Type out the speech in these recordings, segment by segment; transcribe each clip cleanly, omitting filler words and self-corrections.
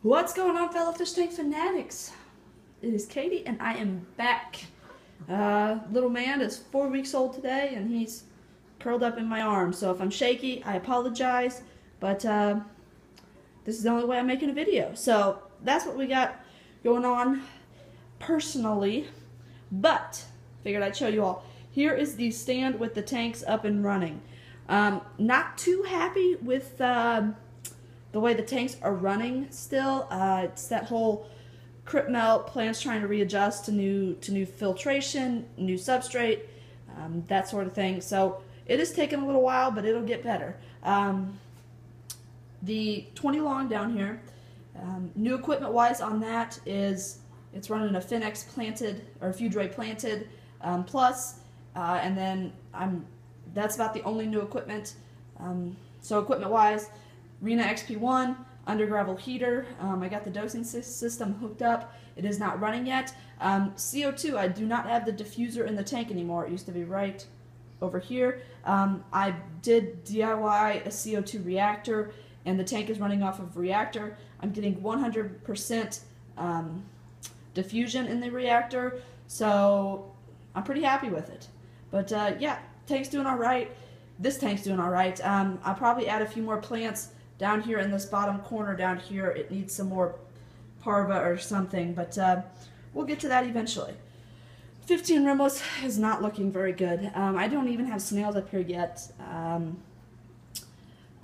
What's going on, fellow fish tank fanatics? It is Katie, and I am back. Little man is 4 weeks old today, and he's curled up in my arms. So if I'm shaky, I apologize, but this is the only way I'm making a video. So that's what we got going on personally, but figured I'd show you all. Here is the stand with the tanks up and running. Not too happy with the way the tanks are running still. It's that whole crypt melt, plants trying to readjust to new filtration, new substrate, that sort of thing. So it is taking a little while, but it'll get better. The 20 long down here, new equipment wise on that is it's running a Finex planted or Fuidre planted plus, and then that's about the only new equipment. So equipment wise, Rena XP1 under gravel heater. I got the dosing system hooked up. It is not running yet. CO2, I do not have the diffuser in the tank anymore. It used to be right over here. I did DIY a CO2 reactor, and the tank is running off of reactor. I'm getting 100% diffusion in the reactor, so I'm pretty happy with it. But yeah, tank's doing all right. This tank's doing all right. I'll probably add a few more plants down here in this bottom corner down here. It needs some more parva or something, but we'll get to that eventually. 15 Rimos is not looking very good. I don't even have snails up here yet.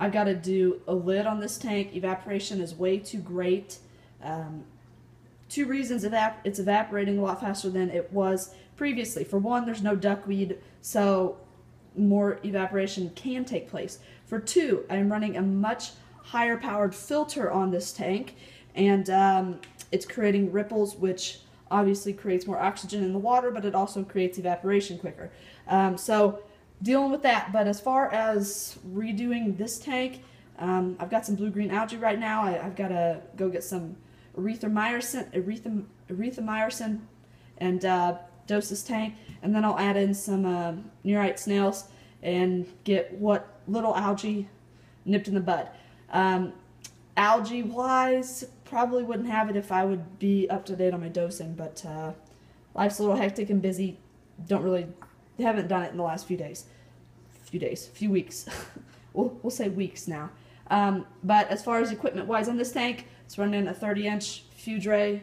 I've got to do a lid on this tank. Evaporation is way too great. Two reasons: it's evaporating a lot faster than it was previously. For one, there's no duckweed, so more evaporation can take place. For two, I'm running a much higher powered filter on this tank, and it's creating ripples, which obviously creates more oxygen in the water, but it also creates evaporation quicker. So dealing with that. But as far as redoing this tank, I've got some blue-green algae right now. I've got to go get some erythromycin and dose this tank, and then I'll add in some nearite snails and get what little algae nipped in the bud. Algae wise, probably wouldn't have it if I would be up to date on my dosing, but life's a little hectic and busy. Haven't done it in the last few weeks. we'll say weeks now. But as far as equipment wise on this tank, it's running a 30-inch Fuidre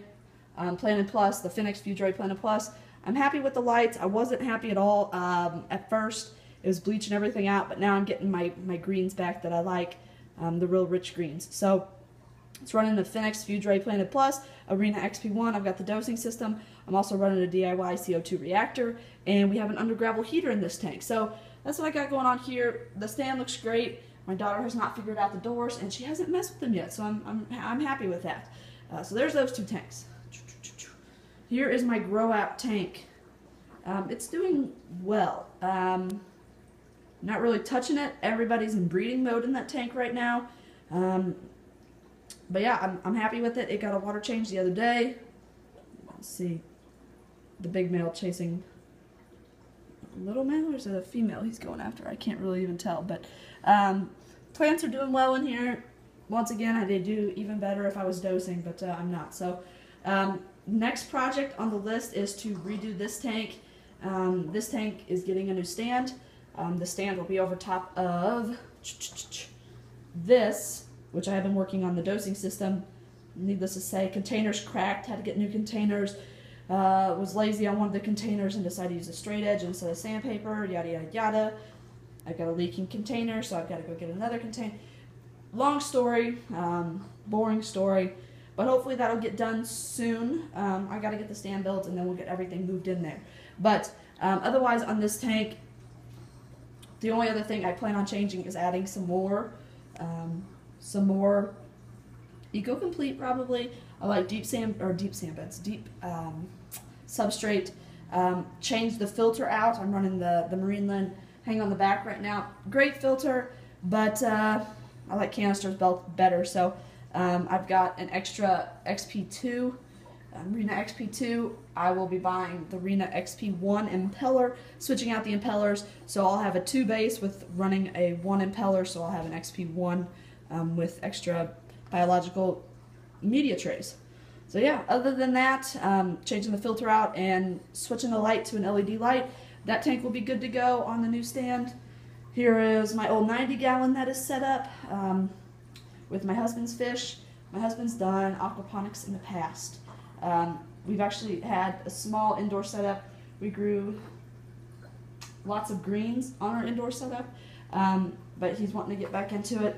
Planet Plus, the Finex Fuidre Planet Plus. I'm happy with the lights. I wasn't happy at all at first. It was bleaching everything out, but now I'm getting my greens back that I like, the real rich greens. So it's running the Finex Fuidre Planet Plus, Rena XP1. I've got the dosing system. I'm also running a DIY CO2 reactor, and we have an under gravel heater in this tank. So that's what I got going on here. The stand looks great. My daughter has not figured out the doors, and she hasn't messed with them yet, so I'm happy with that. So there's those two tanks. Here is my Grow App tank. It's doing well. Not really touching it. Everybody's in breeding mode in that tank right now. But yeah, I'm happy with it. It got a water change the other day. Let's see. The big male chasing a little male, or is it a female he's going after? I can't really even tell. But plants are doing well in here. Once again, I did do even better if I was dosing, but I'm not. So next project on the list is to redo this tank. This tank is getting a new stand. The stand will be over top of this, which I have been working on the dosing system. Needless to say, containers cracked, had to get new containers. Was lazy on one of the containers and decided to use a straight edge instead of sandpaper, yada yada yada. I've got a leaking container, so I've got to go get another container. Long story, boring story, but hopefully that'll get done soon. I got to get the stand built, and then we'll get everything moved in there. But otherwise on this tank, the only other thing I plan on changing is adding some more Eco-Complete probably. I like deep substrate. Change the filter out. I'm running the Marineland hang on the back right now. Great filter, but I like canisters better. So I've got an extra XP2. Rena XP2, I will be buying the Rena XP1 impeller, switching out the impellers, so I'll have a 2 base with running a 1 impeller, so I'll have an XP1 with extra biological media trays. So yeah, other than that, changing the filter out and switching the light to an LED light, that tank will be good to go on the new stand. Here is my old 90-gallon that is set up with my husband's fish. My husband's done aquaponics in the past. We've actually had a small indoor setup. We grew lots of greens on our indoor setup, but he's wanting to get back into it.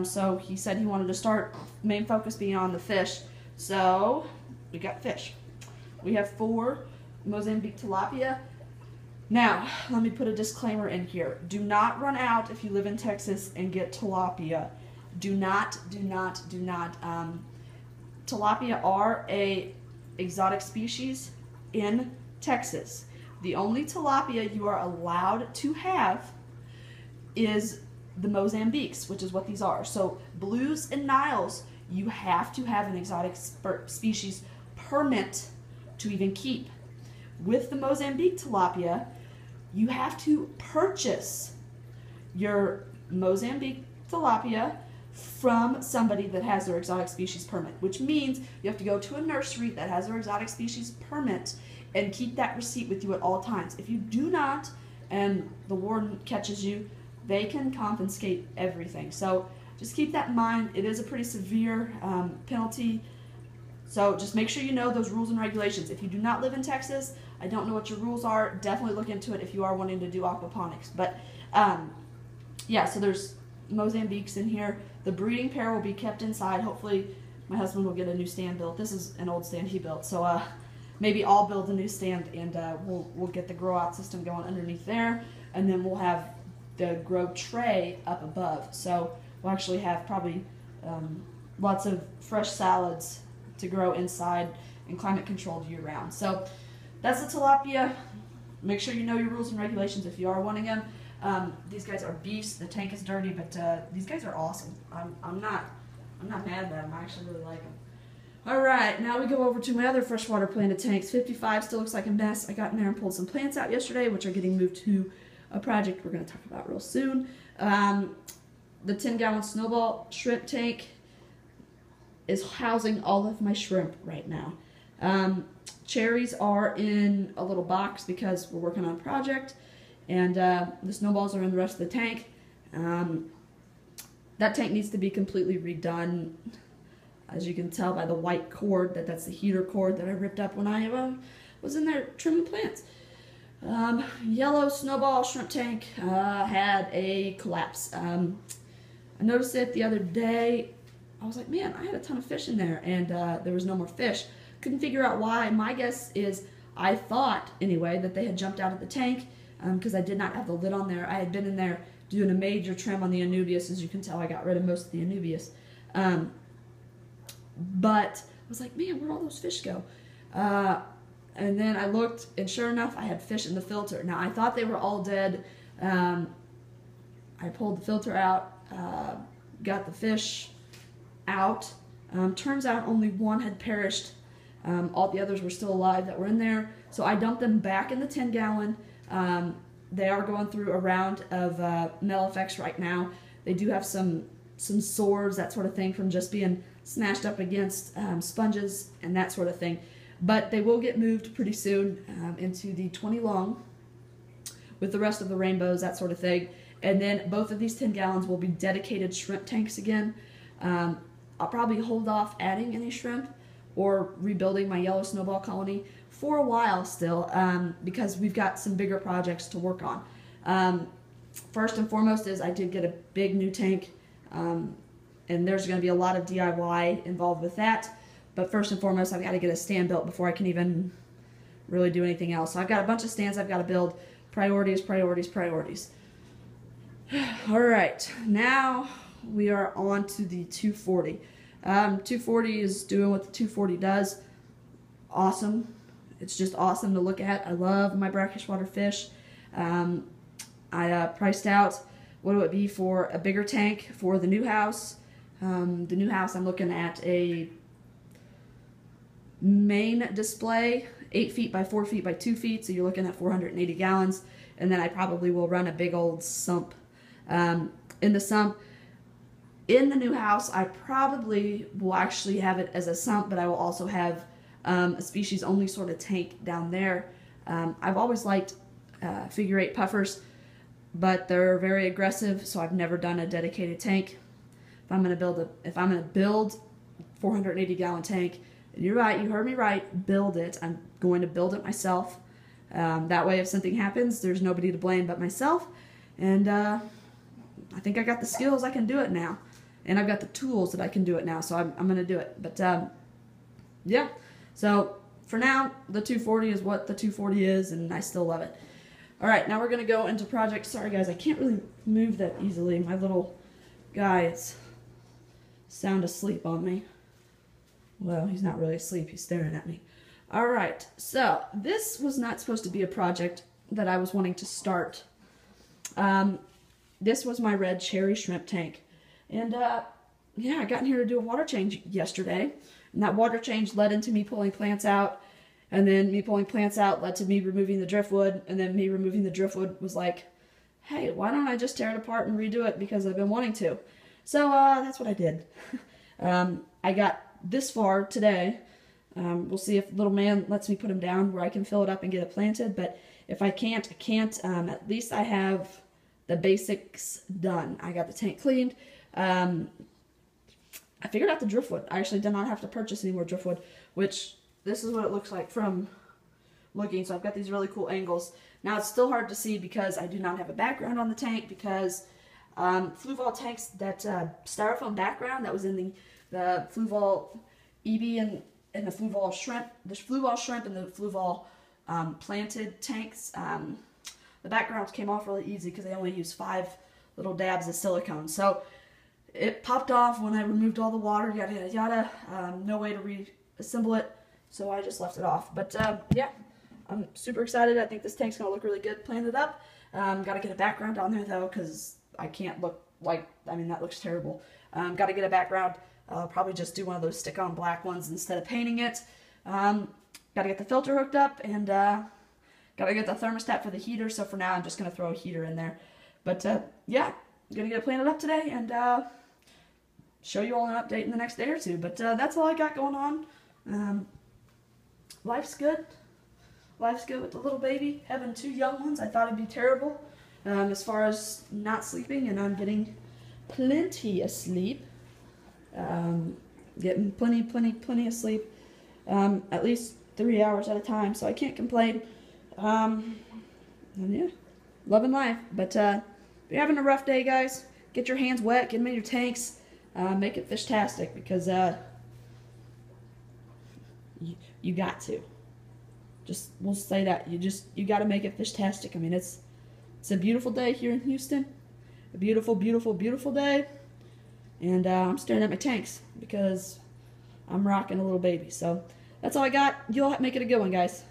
So he said he wanted to start, main focus being on the fish. So we got fish. We have 4 Mozambique tilapia. Now, let me put a disclaimer in here. Do not run out if you live in Texas and get tilapia. Do not. Tilapia are a exotic species in Texas. The only tilapia you are allowed to have is the Mozambiques, which is what these are. So blues and Niles, you have to have an exotic species permit to even keep. With the Mozambique tilapia, you have to purchase your Mozambique tilapia from somebody that has their exotic species permit, which means you have to go to a nursery that has their exotic species permit and keep that receipt with you at all times. If you do not, and the warden catches you, they can confiscate everything. So just keep that in mind. It is a pretty severe penalty. So just make sure you know those rules and regulations. If you do not live in Texas, I don't know what your rules are. Definitely look into it if you are wanting to do aquaponics. But yeah, so there's Mozambiques in here. The breeding pair will be kept inside. Hopefully my husband will get a new stand built. This is an old stand he built. So maybe I'll build a new stand, and we'll get the grow out system going underneath there. And then we'll have the grow tray up above. So we'll actually have probably lots of fresh salads to grow inside and climate controlled year round. So that's the tilapia. Make sure you know your rules and regulations if you are wanting them. These guys are beasts. The tank is dirty, but these guys are awesome. I'm not mad at them. I actually really like them. All right, now we go over to my other freshwater planted tanks. 55 still looks like a mess. I got in there and pulled some plants out yesterday, which are getting moved to a project we're going to talk about real soon. The 10-gallon snowball shrimp tank is housing all of my shrimp right now. Cherries are in a little box because we're working on a project, and the snowballs are in the rest of the tank. That tank needs to be completely redone. As you can tell by the white cord, that's the heater cord that I ripped up when I was in there trimming plants. Yellow snowball shrimp tank had a collapse. I noticed it the other day. I was like, man, I had a ton of fish in there, and there was no more fish. Couldn't figure out why. My guess is, I thought anyway, that they had jumped out of the tank because I did not have the lid on there. I had been in there doing a major trim on the Anubias. As you can tell, I got rid of most of the Anubias. But I was like, man, where'd all those fish go? And then I looked, and sure enough, I had fish in the filter. Now, I thought they were all dead. I pulled the filter out, got the fish out. Turns out only one had perished. All the others were still alive that were in there. So I dumped them back in the 10-gallon. They are going through a round of Mel-Ex right now. They do have some sores, that sort of thing, from just being smashed up against sponges and that sort of thing. But they will get moved pretty soon into the 20 long with the rest of the rainbows, that sort of thing. And then both of these 10 gallons will be dedicated shrimp tanks again. I'll probably hold off adding any shrimp or rebuilding my yellow snowball colony for a while still, because we've got some bigger projects to work on. First and foremost is I did get a big new tank, and there's going to be a lot of DIY involved with that. But first and foremost, I've got to get a stand built before I can even really do anything else. So I've got a bunch of stands I've got to build. Priorities, priorities, priorities. All right, now we are on to the 240. 240 is doing what the 240 does. Awesome. It's just awesome to look at. I love my brackish water fish. I priced out what it would be for a bigger tank for the new house. The new house, I'm looking at a main display, 8 feet by 4 feet by 2 feet, so you're looking at 480 gallons. And then I probably will run a big old sump. In the sump, in the new house, I probably will actually have it as a sump, but I will also have a species only sort of tank down there. I've always liked figure 8 puffers, but they're very aggressive, so I've never done a dedicated tank. If I'm gonna build 480 gallon tank, and you're right, you heard me right, build it. I'm going to build it myself. That way, if something happens, there's nobody to blame but myself. And I think I got the skills, I can do it now. And I've got the tools that I can do it now, so I'm going to do it. But, yeah. So, for now, the 240 is what the 240 is, and I still love it. Alright, now we're going to go into project. Sorry, guys, I can't really move that easily. My little guy is sound asleep on me. Well, he's not really asleep. He's staring at me. Alright, so this was not supposed to be a project that I was wanting to start. This was my red cherry shrimp tank. And, yeah, I got in here to do a water change yesterday. And that water change led into me pulling plants out. And then me pulling plants out led to me removing the driftwood. And then me removing the driftwood was like, hey, why don't I just tear it apart and redo it because I've been wanting to. So, that's what I did. I got this far today. We'll see if little man lets me put him down where I can fill it up and get it planted. But if I can't, I can't. At least I have the basics done. I got the tank cleaned. I figured out the driftwood. I actually did not have to purchase any more driftwood, which this is what it looks like from looking. So I've got these really cool angles. Now it's still hard to see because I do not have a background on the tank because Fluval tanks, that styrofoam background that was in the Fluval EB and the Fluval shrimp, and the Fluval planted tanks, the backgrounds came off really easy because they only used 5 little dabs of silicone. So it popped off when I removed all the water, yada yada yada. No way to reassemble it, so I just left it off. But yeah, I'm super excited. I think this tank's gonna look really good planted up. Gotta get a background on there though, because I can't look like, I mean, that looks terrible. Gotta get a background. Probably just do one of those stick-on black ones instead of painting it. Gotta get the filter hooked up, and gotta get the thermostat for the heater. So for now, I'm just gonna throw a heater in there. But yeah, I'm gonna get it planted up today, and show you all an update in the next day or two. But that's all I got going on. Life's good. Life's good with the little baby. Having 2 young ones, I thought it'd be terrible as far as not sleeping, and I'm getting plenty of sleep. Getting plenty of sleep. At least 3 hours at a time, so I can't complain. And yeah, loving life. But if you're having a rough day, guys, get your hands wet, get them in your tanks, make it fish-tastic, because you got to. We'll say that you got to make it fish-tastic. I mean, it's a beautiful day here in Houston, a beautiful, beautiful, beautiful day, and I'm staring at my tanks because I'm rocking a little baby. So that's all I got. You'll make it a good one, guys.